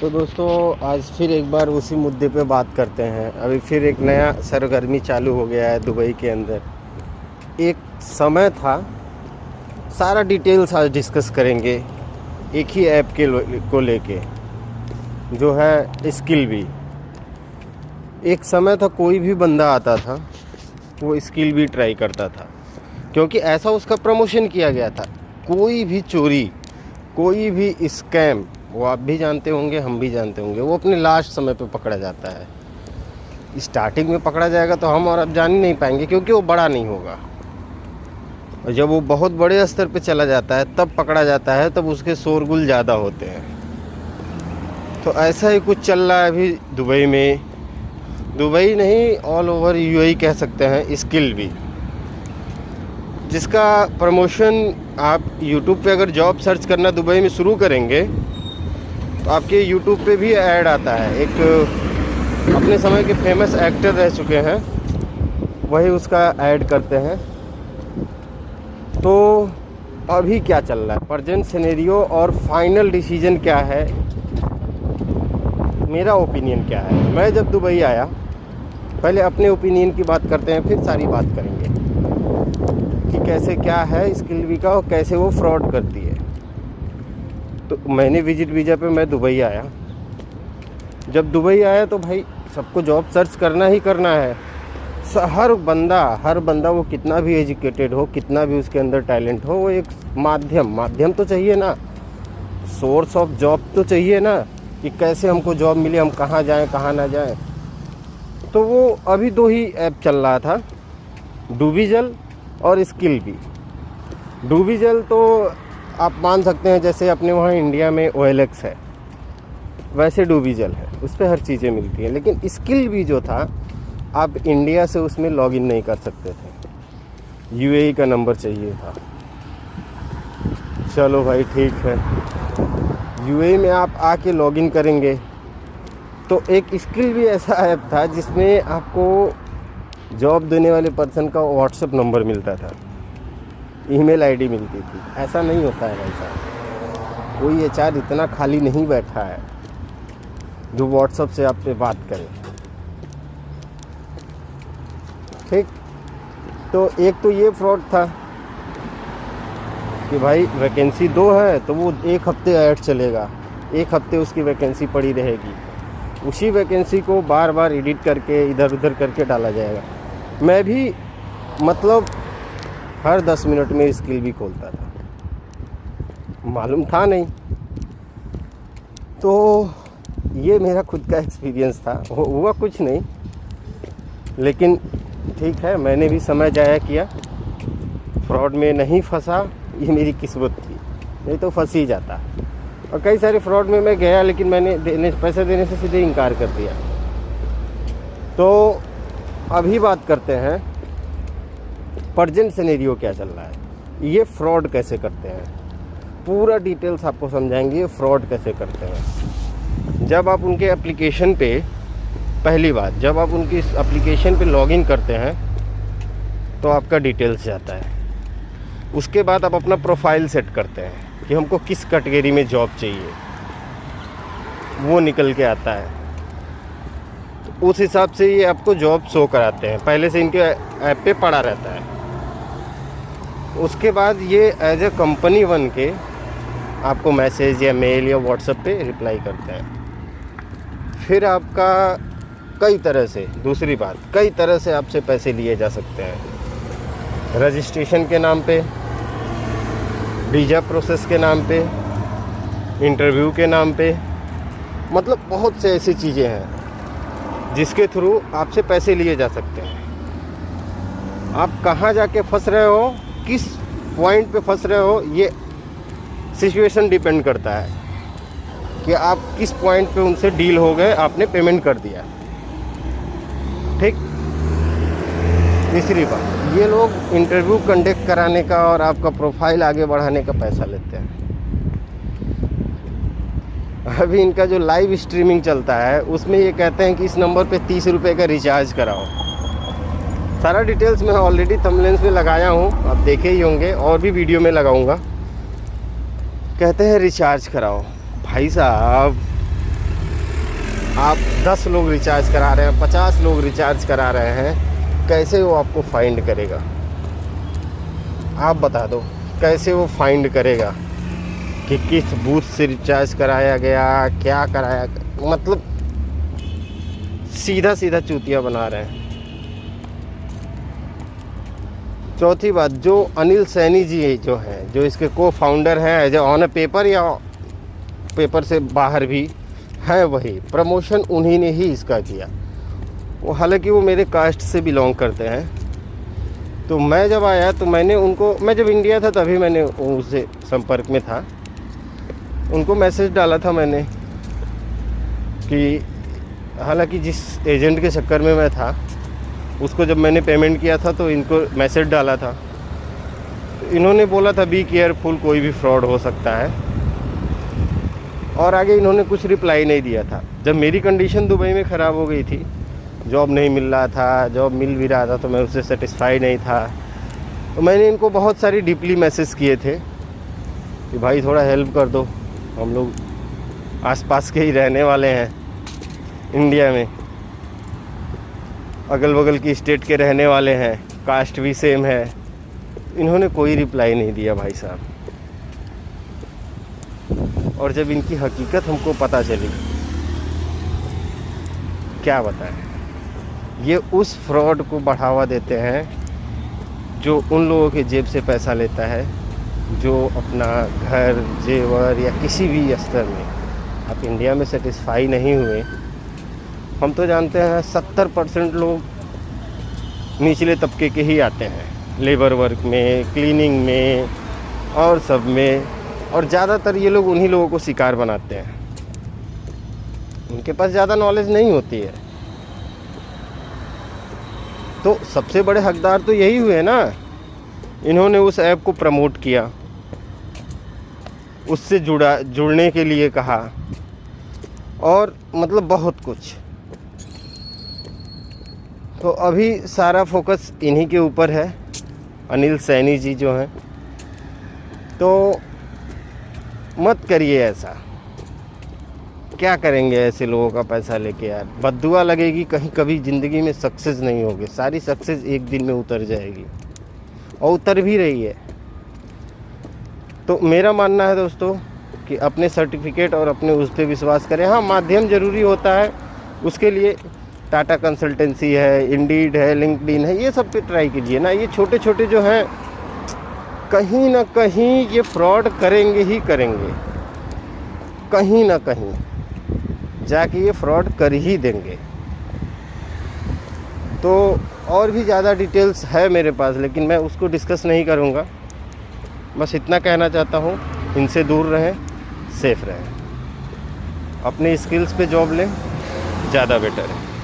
तो दोस्तों आज फिर एक बार उसी मुद्दे पे बात करते हैं। अभी फिर एक नया सरगर्मी चालू हो गया है दुबई के अंदर। एक समय था, सारा डिटेल्स आज डिस्कस करेंगे एक ही ऐप को लेके, जो है स्किल बी। एक समय था कोई भी बंदा आता था वो स्किल बी ट्राई करता था, क्योंकि ऐसा उसका प्रमोशन किया गया था। कोई भी चोरी, कोई भी स्कैम, वो आप भी जानते होंगे, हम भी जानते होंगे, वो अपने लास्ट समय पे पकड़ा जाता है। स्टार्टिंग में पकड़ा जाएगा तो हम और अब जान ही नहीं पाएंगे, क्योंकि वो बड़ा नहीं होगा। और जब वो बहुत बड़े स्तर पे चला जाता है तब पकड़ा जाता है, तब उसके शोरगुल ज़्यादा होते हैं। तो ऐसा ही कुछ चल रहा है अभी दुबई में। दुबई नहीं, ऑल ओवर यूएई कह सकते हैं, स्किल बी, जिसका प्रमोशन आप यूट्यूब पे अगर जॉब सर्च करना दुबई में शुरू करेंगे तो आपके यूट्यूब पे भी ऐड आता है। एक अपने समय के फेमस एक्टर रह चुके हैं, वही उसका ऐड करते हैं। तो अभी क्या चल रहा है, प्रेजेंट सिनेरियो और फाइनल डिसीजन क्या है, मेरा ओपिनियन क्या है। मैं जब दुबई आया, पहले अपने ओपिनियन की बात करते हैं, फिर सारी बात करेंगे कि कैसे क्या है स्किल बी का और कैसे वो फ्रॉड करती है। तो मैंने विजिट वीज़ा पे मैं दुबई आया। जब दुबई आया तो भाई सबको जॉब सर्च करना ही करना है। हर बंदा वो कितना भी एजुकेटेड हो, कितना भी उसके अंदर टैलेंट हो, वो एक माध्यम तो चाहिए ना, सोर्स ऑफ जॉब तो चाहिए ना, कि कैसे हमको जॉब मिले, हम कहाँ जाएं कहाँ ना जाएं। तो वो अभी दो ही ऐप चल रहा था, डूबीजल और स्किल बी। डूबीजल तो आप मान सकते हैं जैसे अपने वहाँ इंडिया में OLX है, वैसे डूबीजल है, उस पर हर चीज़ें मिलती हैं। लेकिन स्किल बी जो था, आप इंडिया से उसमें लॉगिन नहीं कर सकते थे, यूएई का नंबर चाहिए था। चलो भाई ठीक है, यूएई में आप आके लॉगिन करेंगे तो एक स्किल बी ऐसा ऐप था जिसमें आपको जॉब देने वाले पर्सन का व्हाट्सएप नंबर मिलता था, ईमेल आईडी मिलती थी। ऐसा नहीं होता है भाई साहब, कोई HR इतना खाली नहीं बैठा है जो व्हाट्सएप से आपसे बात करे। ठीक, तो एक तो ये फ्रॉड था कि भाई वैकेंसी 2 है तो वो 1 हफ्ते ऐड चलेगा, 1 हफ्ते उसकी वैकेंसी पड़ी रहेगी, उसी वैकेंसी को बार बार एडिट करके इधर उधर करके डाला जाएगा। मैं भी मतलब हर 10 मिनट में स्किल भी खोलता था, मालूम था नहीं। तो ये मेरा खुद का एक्सपीरियंस था, हुआ कुछ नहीं, लेकिन ठीक है, मैंने भी समय जाया किया, फ्रॉड में नहीं फंसा, ये मेरी किस्मत थी, नहीं तो फंस ही जाता। और कई सारे फ्रॉड में मैं गया, लेकिन मैंने पैसे देने से सीधे इनकार कर दिया। तो अभी बात करते हैं प्रेजेंट सिनेरियो क्या चल रहा है, ये फ्रॉड कैसे करते हैं, पूरा डिटेल्स आपको समझाएंगे ये फ्रॉड कैसे करते हैं। जब आप उनके एप्लीकेशन पे, पहली बात, जब आप उनकी एप्लीकेशन पे लॉगिन करते हैं तो आपका डिटेल्स जाता है। उसके बाद आप अपना प्रोफाइल सेट करते हैं कि हमको किस कैटेगरी में जॉब चाहिए, वो निकल के आता है। तो उस हिसाब से ये आपको जॉब शो कराते हैं, पहले से इनके ऐप पे पड़ा रहता है। उसके बाद ये एज ए कंपनी बन के आपको मैसेज या मेल या व्हाट्सएप पे रिप्लाई करते हैं। फिर आपका कई तरह से, दूसरी बात, कई तरह से आपसे पैसे लिए जा सकते हैं। रजिस्ट्रेशन के नाम पे, वीज़ा प्रोसेस के नाम पे, इंटरव्यू के नाम पे, मतलब बहुत से ऐसी चीज़ें हैं जिसके थ्रू आपसे पैसे लिए जा सकते हैं। आप कहाँ जाके फंस रहे हो, किस पॉइंट पे फंस रहे हो, ये सिचुएशन डिपेंड करता है कि आप किस पॉइंट पे उनसे डील हो गए, आपने पेमेंट कर दिया। ठीक, तीसरी बात, ये लोग इंटरव्यू कंडक्ट कराने का और आपका प्रोफाइल आगे बढ़ाने का पैसा लेते हैं। अभी इनका जो लाइव स्ट्रीमिंग चलता है उसमें ये कहते हैं कि इस नंबर पे 30 रुपये का रिचार्ज कराओ। सारा डिटेल्स मैं ऑलरेडी थंबनेल्स में लगाया हूँ, आप देखे ही होंगे, और भी वीडियो में लगाऊंगा। कहते हैं रिचार्ज कराओ। भाई साहब आप 10 लोग रिचार्ज करा रहे हैं, 50 लोग रिचार्ज करा रहे हैं, कैसे वो आपको फाइंड करेगा? आप बता दो, कैसे वो फाइंड करेगा कि किस बूथ से रिचार्ज कराया गया, क्या कराया? मतलब सीधा सीधा चूतिया बना रहे हैं। चौथी बात, जो अनिल सैनी जी जो हैं, जो इसके को फाउंडर हैं, जो ऑन पेपर या पेपर से बाहर भी है, वही प्रमोशन उन्हीं ने ही इसका किया। वो हालांकि वो मेरे कास्ट से बिलोंग करते हैं। तो मैं जब आया तो मैंने उनको, मैं जब इंडिया था तभी मैंने उससे संपर्क में था, उनको मैसेज डाला था मैंने कि, हालांकि जिस एजेंट के चक्कर में मैं था उसको जब मैंने पेमेंट किया था तो इनको मैसेज डाला था। तो इन्होंने बोला था बी केयरफुल, कोई भी फ्रॉड हो सकता है, और आगे इन्होंने कुछ रिप्लाई नहीं दिया था। जब मेरी कंडीशन दुबई में ख़राब हो गई थी, जॉब नहीं मिल रहा था, जॉब मिल भी रहा था तो मैं उससे सेटिस्फाई नहीं था, तो मैंने इनको बहुत सारी डीपली मैसेज किए थे कि भाई थोड़ा हेल्प कर दो, हम लोग आसपास के ही रहने वाले हैं, इंडिया में अगल बगल की स्टेट के रहने वाले हैं, कास्ट भी सेम है। इन्होंने कोई रिप्लाई नहीं दिया भाई साहब। और जब इनकी हकीकत हमको पता चली, क्या बताएं, ये उस फ्रॉड को बढ़ावा देते हैं जो उन लोगों के जेब से पैसा लेता है, जो अपना घर, जेवर या किसी भी स्तर में आप इंडिया में सेटिस्फाई नहीं हुए। हम तो जानते हैं 70% लोग निचले तबके के ही आते हैं, लेबर वर्क में, क्लीनिंग में और सब में, और ज़्यादातर ये लोग उन्हीं लोगों को शिकार बनाते हैं। उनके पास ज़्यादा नॉलेज नहीं होती है। तो सबसे बड़े हकदार तो यही हुए ना, इन्होंने उस ऐप को प्रमोट किया, उससे जुड़ने के लिए कहा, और मतलब बहुत कुछ। तो अभी सारा फोकस इन्हीं के ऊपर है, अनिल सैनी जी जो हैं। तो मत करिए ऐसा, क्या करेंगे ऐसे लोगों का पैसा लेके यार? बद्दुआ लगेगी, कहीं कभी ज़िंदगी में सक्सेस नहीं होगी। सारी सक्सेस एक दिन में उतर जाएगी, और उतर भी रही है। तो मेरा मानना है दोस्तों कि अपने सर्टिफिकेट और अपने उस पर विश्वास करें। हाँ, माध्यम ज़रूरी होता है, उसके लिए टाटा कंसल्टेंसी है, इंडीड है, लिंक्डइन है, ये सब पे ट्राई कीजिए ना। ये छोटे छोटे जो हैं, कहीं ना कहीं ये फ्रॉड करेंगे ही करेंगे, कहीं ना कहीं जाके ये फ्रॉड कर ही देंगे। तो और भी ज़्यादा डिटेल्स है मेरे पास, लेकिन मैं उसको डिस्कस नहीं करूँगा। बस इतना कहना चाहता हूँ, इनसे दूर रहें, सेफ रहें, अपने स्किल्स पे जॉब लें, ज़्यादा बेटर है।